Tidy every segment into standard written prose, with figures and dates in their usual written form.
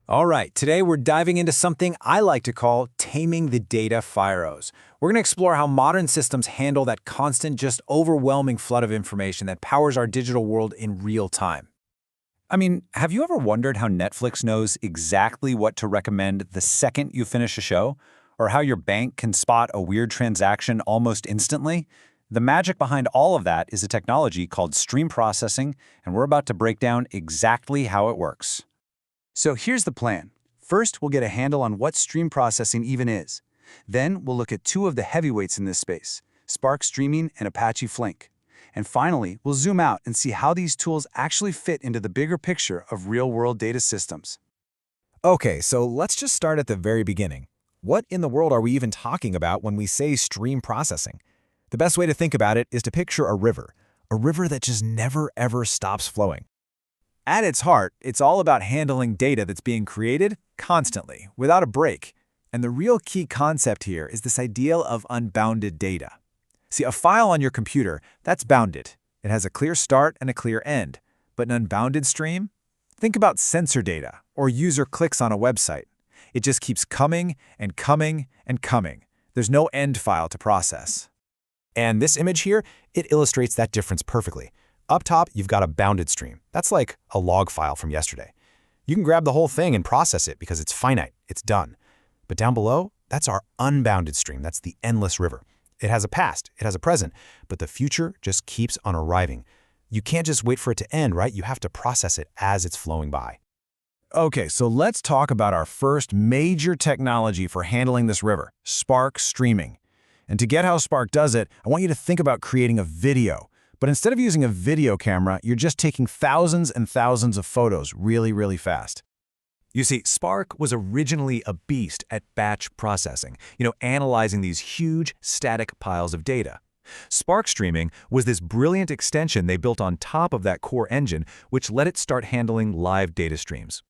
All right, today we're diving into something I like to call taming the data pharaohs. We're going to explore how modern systems handle that constant, just overwhelming flood of information that powers our digital world in real time. I mean, have you ever wondered how Netflix knows exactly what to recommend the second you finish a show? Or how your bank can spot a weird transaction almost instantly? The magic behind all of that is a technology called stream processing, and we're about to break down exactly how it works. So here's the plan. First, we'll get a handle on what stream processing even is. Then, we'll look at two of the heavyweights in this space, Spark Streaming and Apache Flink. And finally, we'll zoom out and see how these tools actually fit into the bigger picture of real-world data systems. Okay, so let's just start at the very beginning. What in the world are we even talking about when we say stream processing? The best way to think about it is to picture a river that just never ever stops flowing. At its heart, it's all about handling data that's being created constantly, without a break. And the real key concept here is this idea of unbounded data. See, a file on your computer, that's bounded. It has a clear start and a clear end. But an unbounded stream? Think about sensor data or user clicks on a website. It just keeps coming and coming and coming. There's no end file to process. And this image here, it illustrates that difference perfectly. Up top, you've got a bounded stream. That's like a log file from yesterday. You can grab the whole thing and process it because it's finite, it's done. But down below, that's our unbounded stream. That's the endless river. It has a past, it has a present, but the future just keeps on arriving. You can't just wait for it to end, right? You have to process it as it's flowing by. Okay, so let's talk about our first major technology for handling this river, Spark Streaming. And to get how Spark does it, I want you to think about creating a video. But instead of using a video camera, you're just taking thousands and thousands of photos really fast. You see, Spark was originally a beast at batch processing, analyzing these huge static piles of data. Spark Streaming was this brilliant extension they built on top of that core engine, which let it start handling live data streams.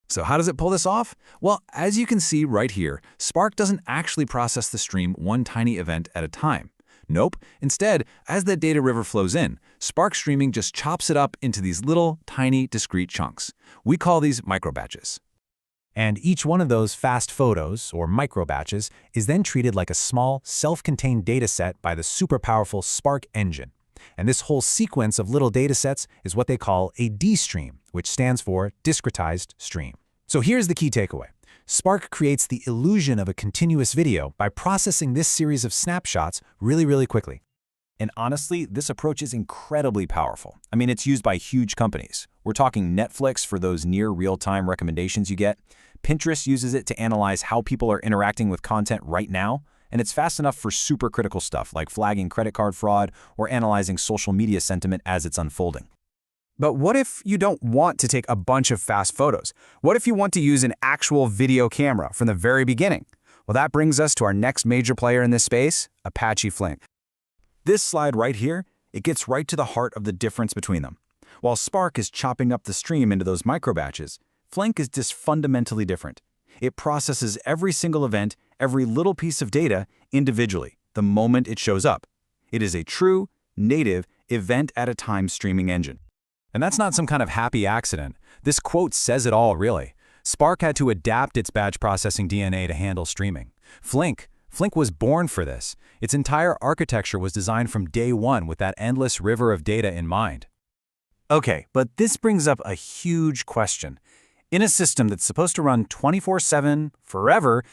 So how does it pull this off? Well, as you can see right here, Spark doesn't actually process the stream one tiny event at a time. Nope. Instead, as the data river flows in, Spark Streaming just chops it up into these little, tiny, discrete chunks. We call these microbatches. And each one of those fast photos, or microbatches, is then treated like a small, self-contained dataset by the super powerful Spark engine. And this whole sequence of little datasets is what they call a Dstream, which stands for Discretized Stream. So here's the key takeaway. Spark creates the illusion of a continuous video by processing this series of snapshots really quickly. And honestly, this approach is incredibly powerful. I mean, it's used by huge companies. We're talking Netflix for those near real-time recommendations you get. Pinterest uses it to analyze how people are interacting with content right now. And it's fast enough for super critical stuff like flagging credit card fraud or analyzing social media sentiment as it's unfolding. But what if you don't want to take a bunch of fast photos? What if you want to use an actual video camera from the very beginning? Well, that brings us to our next major player in this space, Apache Flink. This slide right here, it gets right to the heart of the difference between them. While Spark is chopping up the stream into those microbatches, Flink is just fundamentally different. It processes every single event, every little piece of data, individually, the moment it shows up. It is a true, native, event-at-a-time streaming engine. And that's not some kind of happy accident. This quote says it all, really. Spark had to adapt its batch processing DNA to handle streaming. Flink was born for this. Its entire architecture was designed from day one with that endless river of data in mind. Okay, but this brings up a huge question. In a system that's supposed to run 24/7, forever,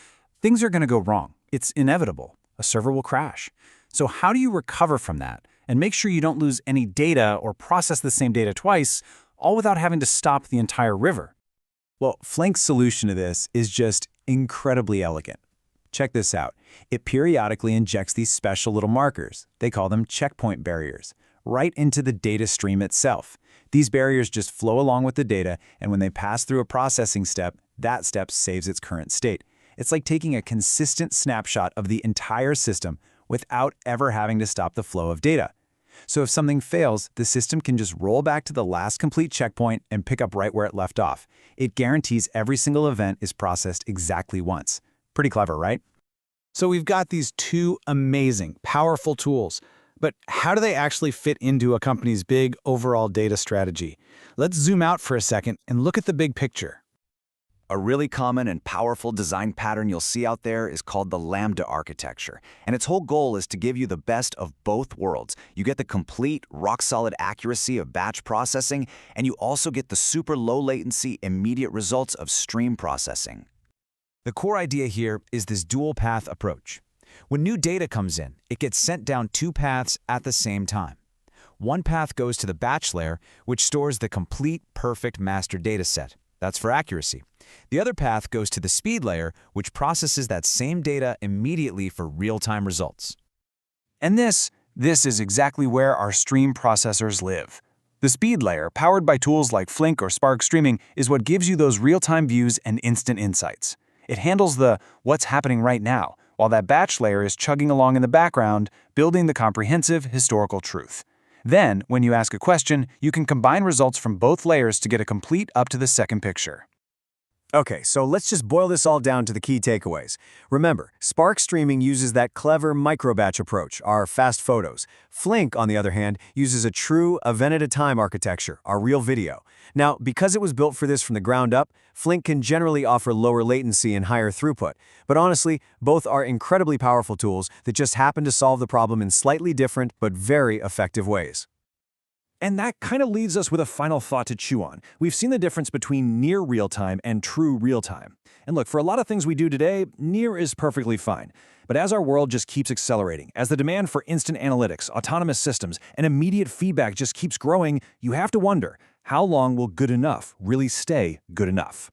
things are going to go wrong. It's inevitable. A server will crash. So how do you recover from that and make sure you don't lose any data or process the same data twice, all without having to stop the entire river? Well, Flink's solution to this is just incredibly elegant. Check this out. It periodically injects these special little markers, they call them checkpoint barriers, right into the data stream itself. These barriers just flow along with the data, and when they pass through a processing step, that step saves its current state. It's like taking a consistent snapshot of the entire system without ever having to stop the flow of data. So if something fails, the system can just roll back to the last complete checkpoint and pick up right where it left off. It guarantees every single event is processed exactly once. Pretty clever, right? So we've got these two amazing, powerful tools. But how do they actually fit into a company's big overall data strategy? Let's zoom out for a second and look at the big picture. A really common and powerful design pattern you'll see out there is called the Lambda architecture, and its whole goal is to give you the best of both worlds. You get the complete, rock-solid accuracy of batch processing, and you also get the super low-latency, immediate results of stream processing. The core idea here is this dual-path approach. When new data comes in, it gets sent down two paths at the same time. One path goes to the batch layer, which stores the complete, perfect master data set. That's for accuracy. The other path goes to the speed layer, which processes that same data immediately for real-time results. And this is exactly where our stream processors live. The speed layer, powered by tools like Flink or Spark Streaming, is what gives you those real-time views and instant insights. It handles the what's happening right now, while that batch layer is chugging along in the background, building the comprehensive historical truth. Then, when you ask a question, you can combine results from both layers to get a complete up-to-the-second picture. Okay, so let's just boil this all down to the key takeaways. Remember, Spark Streaming uses that clever microbatch approach, our fast photos. Flink, on the other hand, uses a true event-at-a-time architecture, our real video. Now, because it was built for this from the ground up, Flink can generally offer lower latency and higher throughput. But honestly, both are incredibly powerful tools that just happen to solve the problem in slightly different but very effective ways. And that kind of leaves us with a final thought to chew on. We've seen the difference between near real-time and true real-time. And look, for a lot of things we do today, near is perfectly fine. But as our world just keeps accelerating, as the demand for instant analytics, autonomous systems, and immediate feedback just keeps growing, you have to wonder, how long will good enough really stay good enough?